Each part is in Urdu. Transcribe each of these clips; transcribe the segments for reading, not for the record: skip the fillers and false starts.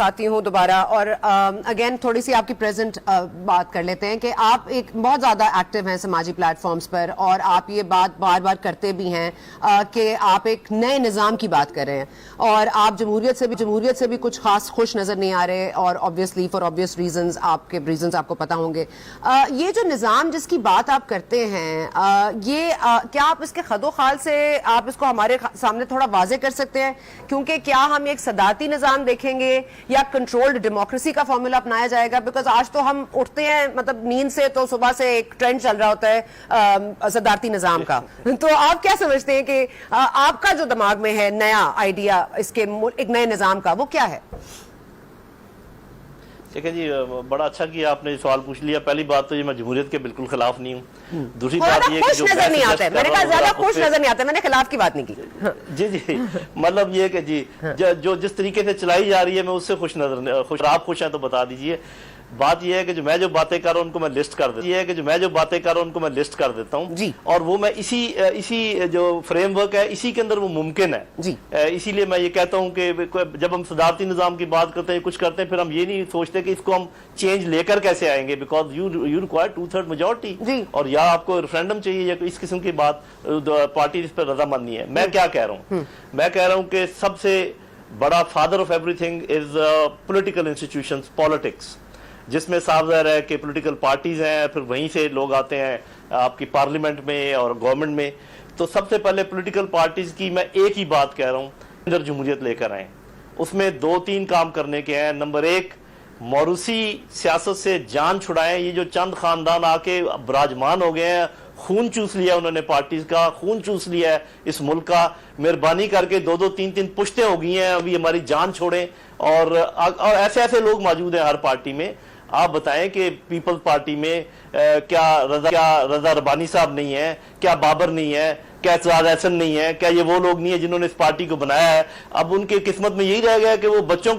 آتی ہوں دوبارہ اور اگین تھوڑی سی آپ کی پریزنٹ بات کر لیتے ہیں کہ آپ ایک بہت زیادہ ایکٹیو ہیں سماجی پلیٹ فارمز پر اور آپ یہ بات بار بار کرتے بھی ہیں کہ آپ ایک نئے نظام کی بات کر رہے ہیں اور آپ جمہوریت سے بھی کچھ خاص خوش نظر نہیں آ رہے اور obviously for obvious reasons آپ کے ریزنز آپ کو پتا ہوں گے. یہ جو نظام جس کی بات آپ کرتے ہیں یہ کیا آپ اس کے خد و خال سے آپ اس کو ہمارے سامنے تھوڑا واضح کر سکتے ہیں کیونکہ کیا ہم ایک صدارتی نظام دیکھیں گے یا کنٹرولڈ ڈیموکریسی کا فارمولا اپنایا جائے گا؟ بیکاز آج تو ہم اٹھتے ہیں مطلب نیند سے تو صبح سے ایک ٹرینڈ چل رہا ہوتا ہے صدارتی نظام کا. تو آپ کیا سمجھتے ہیں کہ آپ کا جو دماغ میں ہے نیا آئیڈیا اس کے ایک نئے نظام کا وہ کیا ہے؟ دیکھیں جی بڑا اچھا کیا آپ نے سوال پوچھ لیا. پہلی بات تو یہ میں جمہوریت کے بالکل خلاف نہیں ہوں. دوسری بات یہ خوش نظر نہیں آتا ہے، میں نے کہا زیادہ خوش نظر نہیں آتا، میں نے خلاف کی بات نہیں کی. جی مطلب یہ کہ جی جو جس طریقے سے چلائی جا رہی ہے میں اس سے خوش نظر آپ خوش ہیں تو بتا دیجئے. بات یہ ہے کہ میں جو باتیں کر رہا ہوں ان کو میں لسٹ کر دیتا ہوں اور وہ میں اسی جو فریم ورک ہے اسی کے اندر وہ ممکن ہے. اسی لیے میں یہ کہتا ہوں کہ جب ہم صدارتی نظام کی بات کرتے ہیں کچھ کرتے ہیں پھر ہم یہ نہیں سوچتے کہ اس کو ہم چینج لے کر کیسے آئیں گے بیکاز یو ریکوائر 2/3 میجورٹی اور یا آپ کو ریفرینڈم چاہیے یا اس قسم کی بات پارٹی اس پر رضامند نہیں ہے. میں کیا کہہ رہا ہوں؟ میں کہہ رہا ہوں کہ سب سے بڑا father of every thing is political institutions politics جس میں صاف ظاہر ہے کہ پولیٹیکل پارٹیز ہیں پھر وہیں سے لوگ آتے ہیں آپ کی پارلیمنٹ میں اور گورنمنٹ میں. تو سب سے پہلے پولیٹیکل پارٹیز کی میں ایک ہی بات کہہ رہا ہوں اندر جمہوریت لے کر آئیں. اس میں 2-3 کام کرنے کے ہیں. نمبر 1 موروثی سیاست سے جان چھڑائیں. یہ جو چند خاندان آ کے براجمان ہو گئے ہیں خون چوس لیا انہوں نے پارٹیز کا خون چوس لیا ہے اس ملک کا. مہربانی کر کے 2-3 پشتیں ہو گئی ہیں ابھی ہماری جان چھوڑیں. اور ایسے لوگ موجود ہیں ہر پارٹی میں. آپ بتائیں کہ پیپلز پارٹی میں کیا رضا ربانی صاحب نہیں ہے؟ کیا بابر نہیں ہے؟ کیا اعتزاز احسن نہیں ہے؟ کیا یہ وہ لوگ نہیں ہیں جنہوں نے اس پارٹی کو بنایا ہے؟ اب ان کی قسمت میں یہی رہ گیا کہ وہ بچوں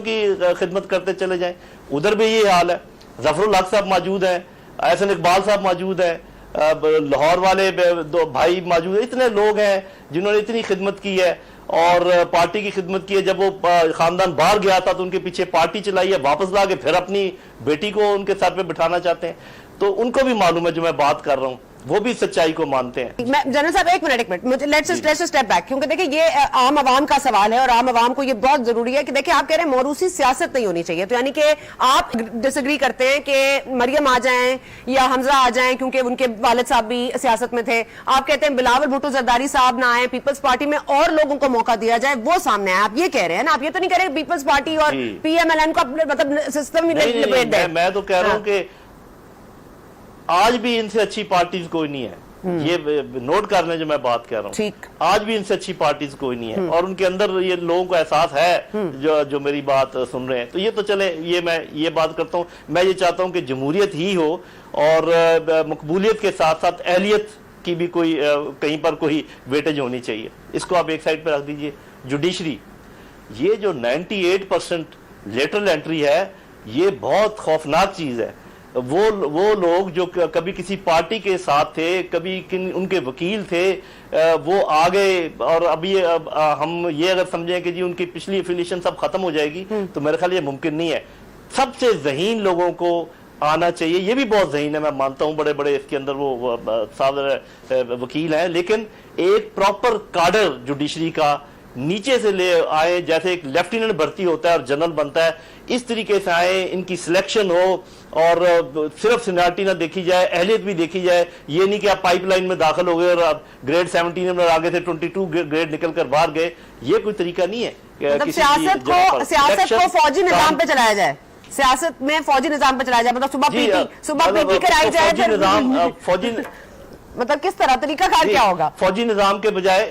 کی خدمت کرتے چلے جائیں. ادھر بھی یہی حال ہے. ظفر الحق صاحب موجود ہیں, احسن اقبال صاحب موجود ہیں, لاہور والے دو بھائی موجود ہیں. اتنے لوگ ہیں جنہوں نے اتنی خدمت کی ہے اور پارٹی کی خدمت کی ہے. جب وہ خاندان باہر گیا تھا تو ان کے پیچھے پارٹی چلائی ہے, واپس لا کے پھر اپنی بیٹی کو ان کے سر پہ بٹھانا چاہتے ہیں. تو ان کو بھی معلوم ہے جو میں بات کر رہا ہوں وہ بھی سچائی کو مانتے ہیں. جنرل صاحب ایک منٹ لیٹس اسٹیپ بیک کیونکہ دیکھیں یہ عام عوام کا سوال ہے اور عام عوام کو یہ بہت ضروری ہے کہ دیکھیں آپ کہہ رہے ہیں موروثی سیاست نہیں ہونی چاہیے. تو یعنی کہ آپ ڈس ایگری کرتے ہیں کہ مریم آ جائیں یا حمزہ آ جائیں کیونکہ ان کے والد صاحب بھی سیاست میں تھے. آپ کہتے ہیں بلاول بھٹو زرداری صاحب نہ آئیں, پیپلز پارٹی میں اور لوگوں کو موقع دیا جائے وہ سامنے آئے. آپ یہ کہہ رہے ہیں نا, آپ یہ تو نہیں کہہ رہے پیپلز پارٹی اور پی ایم ایل این کو مطلب سسٹم ہی لپیٹ دیں. میں تو کہہ رہا ہوں کہ آج بھی ان سے اچھی پارٹیز کوئی نہیں ہے. یہ نوٹ کر لیں جو میں بات کہہ رہا ہوں. آج بھی ان سے اچھی پارٹیز کوئی نہیں ہے اور ان کے اندر یہ لوگوں کو احساس ہے جو میری بات سن رہے ہیں. تو یہ تو چلیں میں یہ بات کرتا ہوں. میں یہ چاہتا ہوں کہ جمہوریت ہی ہو اور مقبولیت کے ساتھ ساتھ اہلیت کی بھی کوئی کہیں پر کوئی ویٹیج ہونی چاہیے. اس کو آپ ایک سائڈ پہ رکھ دیجئے. جوڈیشری, یہ جو 98% لیٹرل انٹری ہے یہ بہت خوفناک چیز ہے. وہ لوگ جو کبھی کسی پارٹی کے ساتھ تھے, کبھی ان کے وکیل تھے, وہ آگے اور ابھی ہم یہ اگر سمجھیں کہ جی ان کی پچھلی افیلیشن سب ختم ہو جائے گی تو میرے خیال یہ ممکن نہیں ہے. سب سے ذہین لوگوں کو آنا چاہیے. یہ بھی بہت ذہین ہے, میں مانتا ہوں بڑے بڑے اس کے اندر وہ وکیل ہیں, لیکن ایک پراپر کارڈر جوڈیشری کا نیچے سے لے آئے جیسے ایک لیفٹیننٹ بھرتی ہوتا ہے اور جنرل بنتا ہے اس طریقے سے آئے. ان کی سلیکشن ہو اور صرف سینیارٹی نہ دیکھی جائے, اہلیت بھی دیکھی جائے. یہ نہیں کہ آپ پائپ لائن میں داخل ہو گئے اور آپ گریڈ 17 میں آگے سے 22 گریڈ نکل کر باہر گئے. یہ کوئی طریقہ نہیں ہے. سیاست کو فوجی نظام پہ چلایا جائے, سیاست میں فوجی نظام پہ چلایا جائے, مطلب صبح پی ٹی کرائی جائے. فوجی مطلب کس طرح طریقہ کار کیا ہوگا؟ فوجی نظام کے بجائے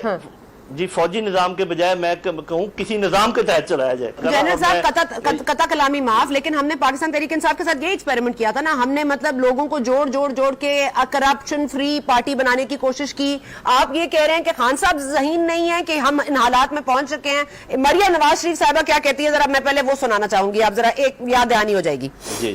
فوجی نظام کے بجائے میں کہوں کسی نظام کے تحت چلایا جائے. جنرل صاحب قطع کلامی معاف, لیکن ہم نے پاکستان تحریک انصاف کے ساتھ یہ ایکسپیریمنٹ کیا تھا نا. ہم نے مطلب لوگوں کو جوڑ کے کرپشن فری پارٹی بنانے کی کوشش کی. آپ یہ کہہ رہے ہیں کہ خان صاحب ذہین نہیں ہیں کہ ہم ان حالات میں پہنچ چکے ہیں. مریم نواز شریف صاحبہ کیا کہتی ہے ذرا میں پہلے وہ سنانا چاہوں گی, آپ ذرا ایک یاد دہانی ہو جائے گی. جی